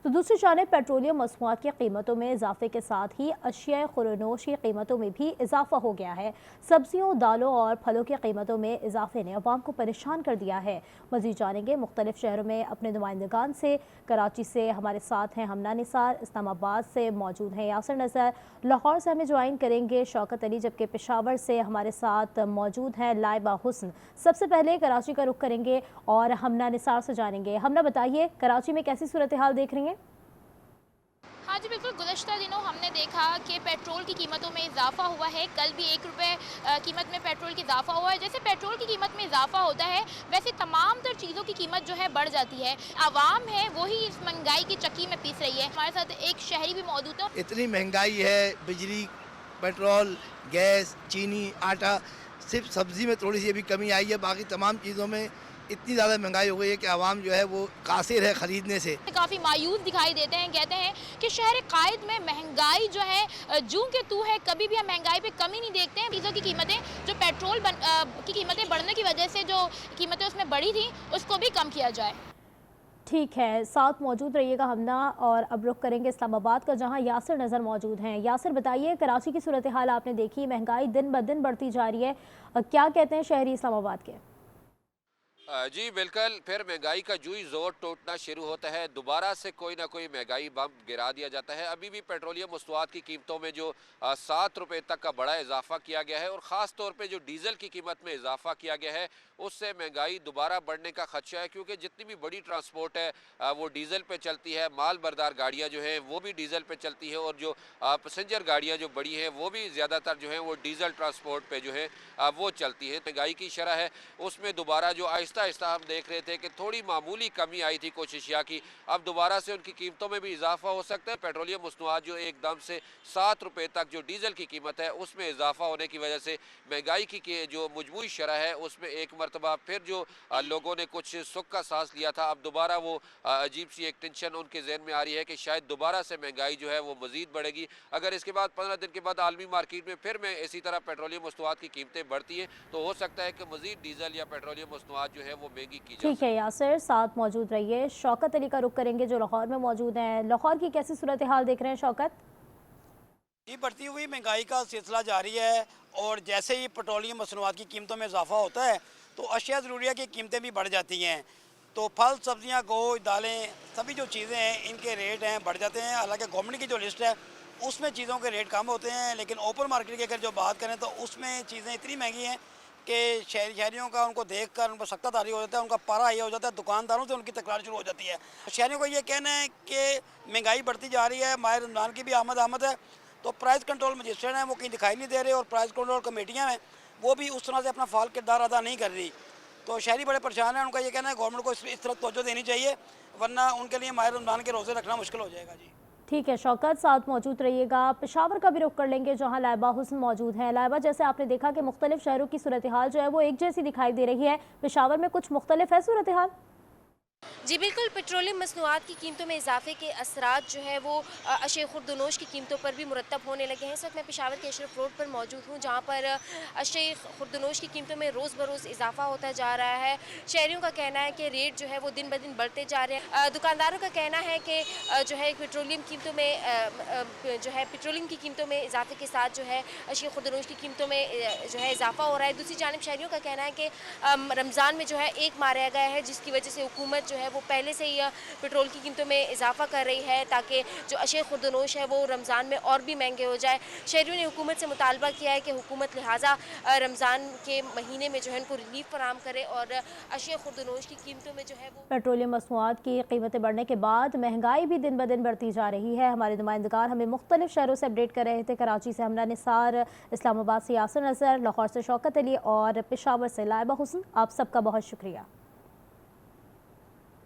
तो दूसरी जानिब पेट्रोलियम मसनूआत की कीमतों में इजाफे के साथ ही अशिया खुरनोश की कीमतों में भी इजाफा हो गया है। सब्जियों, दालों और फलों की कीमतों में इजाफे ने अवाम को परेशान कर दिया है। मजीद जानेंगे मुख्तलिफ शहरों में अपने नुमाइंदगान से। कराची से हमारे साथ हैं हमना निसार, इस्लामाबाद से मौजूद हैं यासिर नज़र, लाहौर से हमें ज्वाइन करेंगे शौकत अली, जबकि पेशावर से हमारे साथ मौजूद हैं लाइबा हुस्न। सबसे पहले कराची का रुख करेंगे और हमना निसार से जानेंगे। हमना, बताइए कराची में कैसी सूरत हाल देख रही हैं? हाँ जी बिल्कुल, गुज़श्ता दिनों हमने देखा कि पेट्रोल की कीमतों में इजाफा हुआ है। कल भी 1 रुपये कीमत में पेट्रोल की इजाफा हुआ है। जैसे पेट्रोल की कीमत में इजाफा होता है, वैसे तमाम तर चीज़ों की कीमत जो है बढ़ जाती है। आवाम है वही इस महंगाई की चक्की में पीस रही है। हमारे साथ एक शहरी भी मौजूद है। इतनी महंगाई है, बिजली, पेट्रोल, गैस, चीनी, आटा, सिर्फ सब्ज़ी में थोड़ी सी अभी कमी आई है, बाकी तमाम चीज़ों में इतनी ज़्यादा महंगाई हो गई है कि आवाम जो है वो कासिर है ख़रीदने से। काफ़ी मायूस दिखाई देते हैं। कहते हैं कि शहर कायद में महंगाई जो है जूं के तू है, कभी भी हम महंगाई पे कमी नहीं देखते हैं। चीज़ों की कीमतें, जो पेट्रोल की कीमतें बढ़ने की वजह से जो कीमतें उसमें बढ़ी थी, उसको भी कम किया जाए। ठीक है, साथ मौजूद रहिएगा हमना। और अब रुख करेंगे इस्लामाबाद का, जहां यासिर नज़र मौजूद हैं। यासिर, बताइए कराची की सूरत हाल आपने देखी, महंगाई दिन ब दिन बढ़ती जा रही है, क्या कहते हैं शहरी इस्लामाबाद के? जी बिल्कुल, फिर महंगाई का जूई जोर टूटना शुरू होता है। दोबारा से कोई ना कोई महंगाई बम गिरा दिया जाता है। अभी भी पेट्रोलियम मसनूआत की कीमतों में जो 7 रुपये तक का बड़ा इजाफा किया गया है और ख़ास तौर पे जो डीजल की कीमत में इजाफा किया गया है, उससे महंगाई दोबारा बढ़ने का खदशा है। क्योंकि जितनी भी बड़ी ट्रांसपोर्ट है वो डीजल पे चलती है। माल बरदार गाड़ियाँ जो हैं वो भी डीजल पे चलती है और जो पैसेंजर गाड़ियाँ जो बड़ी हैं वो भी ज़्यादातर जो हैं वो डीजल ट्रांसपोर्ट पे जो है वो चलती है। महंगाई की शरह है उसमें दोबारा जो आहिस्ता आहिस्ता हम देख रहे थे कि थोड़ी मामूली कमी आई थी कुछ अशिया की, अब दोबारा से उनकी कीमतों में भी इजाफा हो सकता है। पेट्रोलियम मसनूआत जो एकदम से 7 रुपये तक जो डीजल की कीमत है उसमें इजाफा होने की वजह से महंगाई की जो मजमूई शरह है उसमें एक मरतबा फिर जो लोगों ने कुछ सुख का सांस लिया था, अब दोबारा वो अजीब सी एक टेंशन उनके जहन में आ रही है कि शायद दोबारा से महंगाई जो है वो मजीद बढ़ेगी। अगर इसके बाद 15 दिन के बाद आलमी मार्केट में फिर में इसी तरह पेट्रोलियम मसनूआत की कीमतें बढ़ती हैं तो हो सकता है कि मजीद डीजल या पेट्रोलियम मसनूआत जो है वो महंगी की जा ठीक है यासिर, साथ मौजूद रहिए। शौकत अली का रुख करेंगे जो लाहौर में मौजूद हैं। लाहौर की कैसी सूरत हाल देख रहे हैं शौकत? ये बढ़ती हुई महंगाई का सिलसिला जारी है और जैसे ही पेट्रोलियम मसनूआत की कीमतों में इजाफा होता है तो अशिया ज़रूरिया की कीमतें भी बढ़ जाती हैं। तो फल, सब्जियां, गोश्त, दालें, सभी जो चीज़ें हैं इनके रेट हैं बढ़ जाते हैं। हालांकि गवर्नमेंट की जो लिस्ट है उसमें चीज़ों के रेट कम होते हैं, लेकिन ओपन मार्केट की अगर जो बात करें तो उसमें चीज़ें इतनी महंगी हैं कि शहरियों का उनको देख कर उनको सख्ता तारी हो जाता है, उनका पारा ये हो जाता है, दुकानदारों से उनकी तकरार शुरू हो जाती है। शहरियों को ये कहना है कि महंगाई बढ़ती जा रही है, माह रमज़ान की भी आमद है, तो प्राइस कंट्रोल मजिस्ट्रेट हैं वो कहीं दिखाई नहीं दे रहे और प्राइस कंट्रोल कमेटियाँ हैं वो भी उस तरह से अपना फाल किरदार अदा नहीं कर रही। तो शहरी बड़े परेशान हैं। उनका ये कहना है गवर्नमेंट को इस तरफ तवज्जो देनी चाहिए, वरना उनके लिए माह रमज़ान के रोज़े रखना मुश्किल हो जाएगा। जी ठीक है शौकत, साथ मौजूद रहिएगा। पेशावर का भी रुख कर लेंगे जहां लाइबा हुस्न मौजूद हैं। लाइबा, जैसे आपने देखा कि मुख्तलिफ शहरों की सूरत हाल जो है वो एक जैसी दिखाई दे रही है, पेशावर में कुछ मुख्तलिफ है सूरत हाल? जी बिल्कुल, पेट्रोलियम मसनूआत की कीमतों में इजाफे के असरात जो है वो अशे खुर्दनोश की कीमतों पर भी मुरतब होने लगे हैं। इस वक्त मैं पेशावर के अशरफ रोड पर मौजूद हूँ जहाँ पर अशे खुर्दनोश की कीमतों में रोज़ बरोज़ इजाफा होता जा रहा है। शहरियों का कहना है कि रेट जो है वो दिन ब दिन बढ़ते जा रहे हैं। दुकानदारों का कहना है कि जो है पेट्रोलियम कीमतों में जो है पेट्रोलियम की कीमतों में इजाफे के साथ जो है अशे खुर्दनोश की कीमतों में जो है इजाफा हो रहा है। दूसरी जानिब शहरियों का कहना है कि रमज़ान में जो है एक मारा गया है जिसकी वजह से हुकूमत जो है वो पहले से ही पेट्रोल की कीमतों में इजाफा कर रही है ताकि जो अशे खुर्दनोश है वो रमज़ान में और भी महंगे हो जाए। शहरियों ने हुकूमत से मुतालबा किया है कि हुकूमत लिहाजा रमज़ान के महीने में जो है उनको रिलीफ फराम करे और अशे खुर्दनोश की कीमतों में जो है वो पेट्रोलियम मसनूआत की कीमतें बढ़ने के बाद महंगाई भी दिन ब दिन बढ़ती जा रही है। हमारे नुमाइंदगार हमें मुख्तलिफ शहरों से अपडेट कर रहे थे। कराची से हमना निसार, इस्लामाबाद से यासिर नज़र, लाहौर से शौकत अली और पेशावर से लाइबा हुस्न। आप सबका बहुत शुक्रिया।